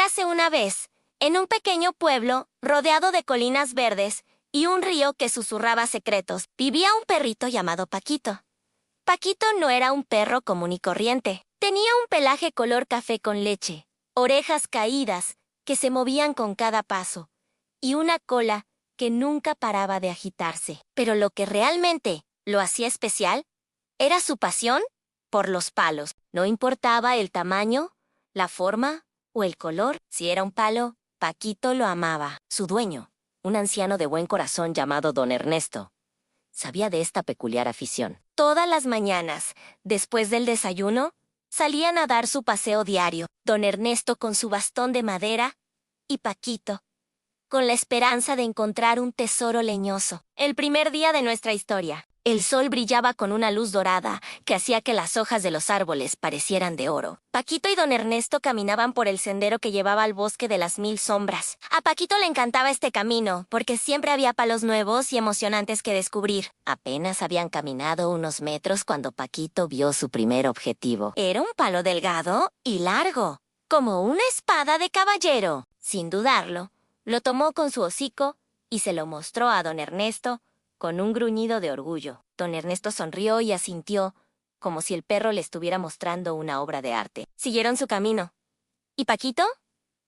Érase una vez, en un pequeño pueblo, rodeado de colinas verdes y un río que susurraba secretos, vivía un perrito llamado Paquito. Paquito no era un perro común y corriente. Tenía un pelaje color café con leche, orejas caídas que se movían con cada paso, y una cola que nunca paraba de agitarse. Pero lo que realmente lo hacía especial era su pasión por los palos. No importaba el tamaño, la forma o el color. Si era un palo, Paquito lo amaba. Su dueño, un anciano de buen corazón llamado Don Ernesto, sabía de esta peculiar afición. Todas las mañanas, después del desayuno, salían a dar su paseo diario, Don Ernesto con su bastón de madera y Paquito, con la esperanza de encontrar un tesoro leñoso. El primer día de nuestra historia, el sol brillaba con una luz dorada que hacía que las hojas de los árboles parecieran de oro. Paquito y Don Ernesto caminaban por el sendero que llevaba al bosque de las 1000 sombras. A Paquito le encantaba este camino, porque siempre había palos nuevos y emocionantes que descubrir. Apenas habían caminado unos metros cuando Paquito vio su primer objetivo. Era un palo delgado y largo, como una espada de caballero. Sin dudarlo, lo tomó con su hocico y se lo mostró a Don Ernesto con un gruñido de orgullo. Don Ernesto sonrió y asintió, como si el perro le estuviera mostrando una obra de arte. Siguieron su camino. ¿Y Paquito?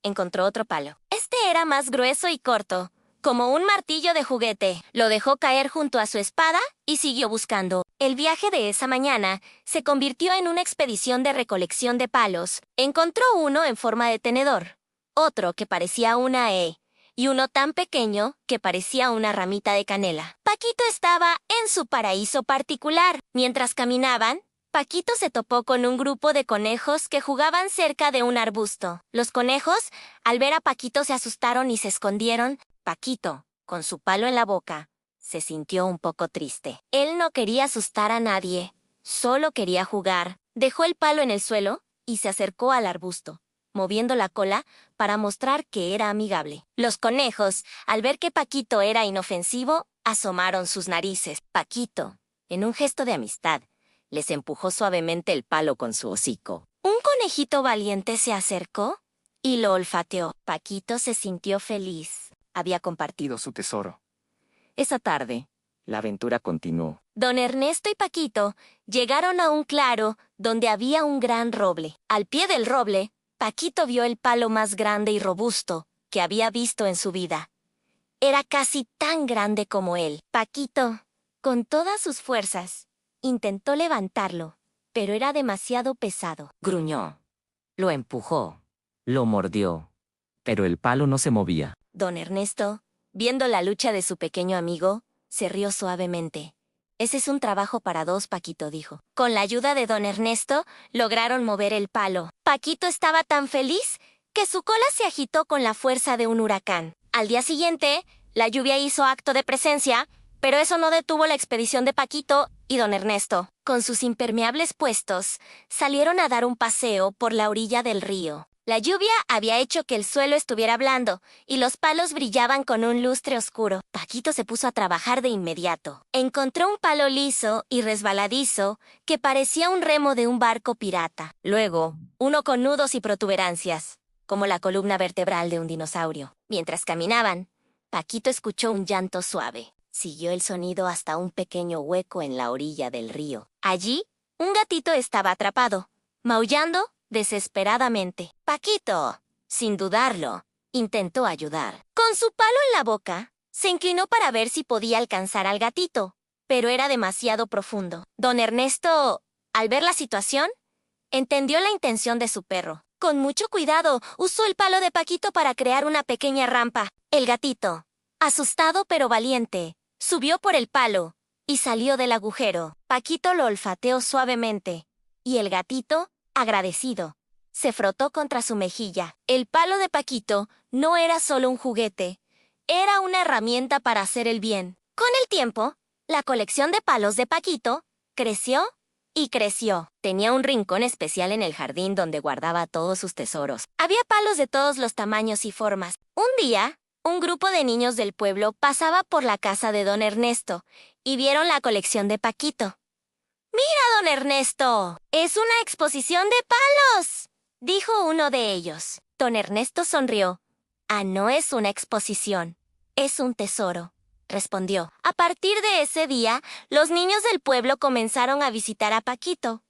Encontró otro palo. Este era más grueso y corto, como un martillo de juguete. Lo dejó caer junto a su espada y siguió buscando. El viaje de esa mañana se convirtió en una expedición de recolección de palos. Encontró uno en forma de tenedor, otro que parecía una E, y uno tan pequeño que parecía una ramita de canela. Paquito estaba en su paraíso particular. Mientras caminaban, Paquito se topó con un grupo de conejos que jugaban cerca de un arbusto. Los conejos, al ver a Paquito, se asustaron y se escondieron. Paquito, con su palo en la boca, se sintió un poco triste. Él no quería asustar a nadie, solo quería jugar. Dejó el palo en el suelo y se acercó al arbusto, moviendo la cola para mostrar que era amigable. Los conejos, al ver que Paquito era inofensivo, asomaron sus narices. Paquito, en un gesto de amistad, les empujó suavemente el palo con su hocico. Un conejito valiente se acercó y lo olfateó. Paquito se sintió feliz. Había compartido su tesoro. Esa tarde, la aventura continuó. Don Ernesto y Paquito llegaron a un claro donde había un gran roble. Al pie del roble, Paquito vio el palo más grande y robusto que había visto en su vida. Era casi tan grande como él. Paquito, con todas sus fuerzas, intentó levantarlo, pero era demasiado pesado. Gruñó, lo empujó, lo mordió, pero el palo no se movía. Don Ernesto, viendo la lucha de su pequeño amigo, se rió suavemente. Ese es un trabajo para dos, Paquito dijo. Con la ayuda de Don Ernesto, lograron mover el palo. Paquito estaba tan feliz que su cola se agitó con la fuerza de un huracán. Al día siguiente, la lluvia hizo acto de presencia, pero eso no detuvo la expedición de Paquito y Don Ernesto. Con sus impermeables puestos, salieron a dar un paseo por la orilla del río. La lluvia había hecho que el suelo estuviera blando y los palos brillaban con un lustre oscuro. Paquito se puso a trabajar de inmediato. Encontró un palo liso y resbaladizo que parecía un remo de un barco pirata. Luego, uno con nudos y protuberancias, como la columna vertebral de un dinosaurio. Mientras caminaban, Paquito escuchó un llanto suave. Siguió el sonido hasta un pequeño hueco en la orilla del río. Allí, un gatito estaba atrapado, maullando desesperadamente. Paquito, sin dudarlo, intentó ayudar. Con su palo en la boca, se inclinó para ver si podía alcanzar al gatito, pero era demasiado profundo. Don Ernesto, al ver la situación, entendió la intención de su perro. Con mucho cuidado, usó el palo de Paquito para crear una pequeña rampa. El gatito, asustado pero valiente, subió por el palo y salió del agujero. Paquito lo olfateó suavemente, y el gatito, agradecido, se frotó contra su mejilla. El palo de Paquito no era solo un juguete, era una herramienta para hacer el bien. Con el tiempo, la colección de palos de Paquito creció y creció. Tenía un rincón especial en el jardín donde guardaba todos sus tesoros. Había palos de todos los tamaños y formas. Un día, un grupo de niños del pueblo pasaba por la casa de Don Ernesto y vieron la colección de Paquito. «¡Mira, Don Ernesto! ¡Es una exposición de palos!», dijo uno de ellos. Don Ernesto sonrió. Ah, no es una exposición, es un tesoro, respondió. A partir de ese día, los niños del pueblo comenzaron a visitar a Paquito,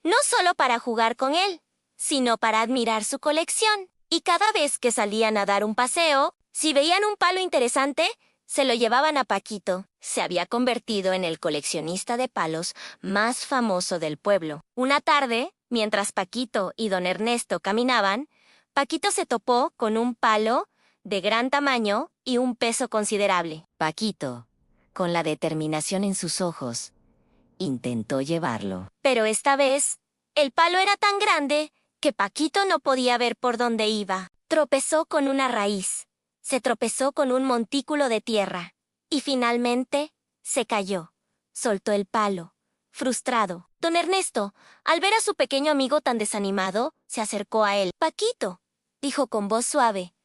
no solo para jugar con él, sino para admirar su colección. Y cada vez que salían a dar un paseo, si veían un palo interesante, se lo llevaban a Paquito. Se había convertido en el coleccionista de palos más famoso del pueblo. Una tarde, mientras Paquito y don Ernesto caminaban, Paquito se topó con un palo de gran tamaño y un peso considerable. Paquito, con la determinación en sus ojos, intentó llevarlo. Pero esta vez, el palo era tan grande que Paquito no podía ver por dónde iba. Tropezó con una raíz, se tropezó con un montículo de tierra y finalmente se cayó. Soltó el palo, frustrado. Don Ernesto, al ver a su pequeño amigo tan desanimado, se acercó a él. «Paquito», dijo con voz suave,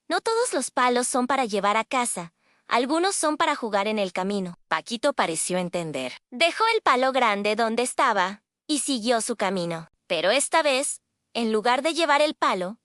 «no todos los palos son para llevar a casa. Algunos son para jugar en el camino». Paquito pareció entender. Dejó el palo grande donde estaba y siguió su camino. Pero esta vez, en lugar de llevar el palo,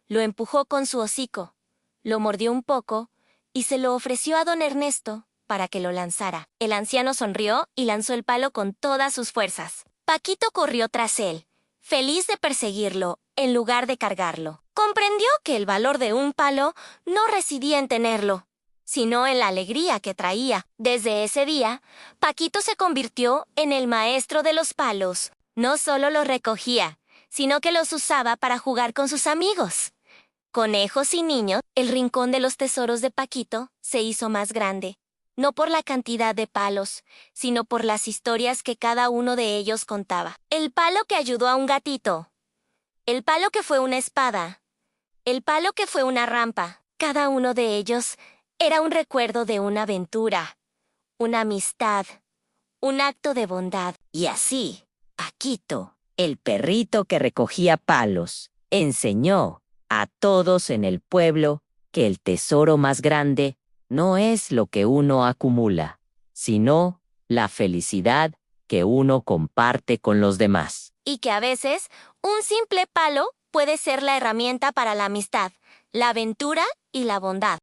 lo empujó con su hocico, lo mordió un poco y se lo ofreció a don Ernesto para que lo lanzara. El anciano sonrió y lanzó el palo con todas sus fuerzas. Paquito corrió tras él, feliz de perseguirlo en lugar de cargarlo. Comprendió que el valor de un palo no residía en tenerlo, sino en la alegría que traía. Desde ese día, Paquito se convirtió en el maestro de los palos. No solo los recogía, sino que los usaba para jugar con sus amigos. Conejos y niños, el rincón de los tesoros de Paquito se hizo más grande, no por la cantidad de palos, sino por las historias que cada uno de ellos contaba. El palo que ayudó a un gatito, el palo que fue una espada, el palo que fue una rampa. Cada uno de ellos era un recuerdo de una aventura, una amistad, un acto de bondad. Y así, Paquito, el perrito que recogía palos, enseñó a todos en el pueblo que el tesoro más grande no es lo que uno acumula, sino la felicidad que uno comparte con los demás. Y que a veces un simple palo puede ser la herramienta para la amistad, la aventura y la bondad.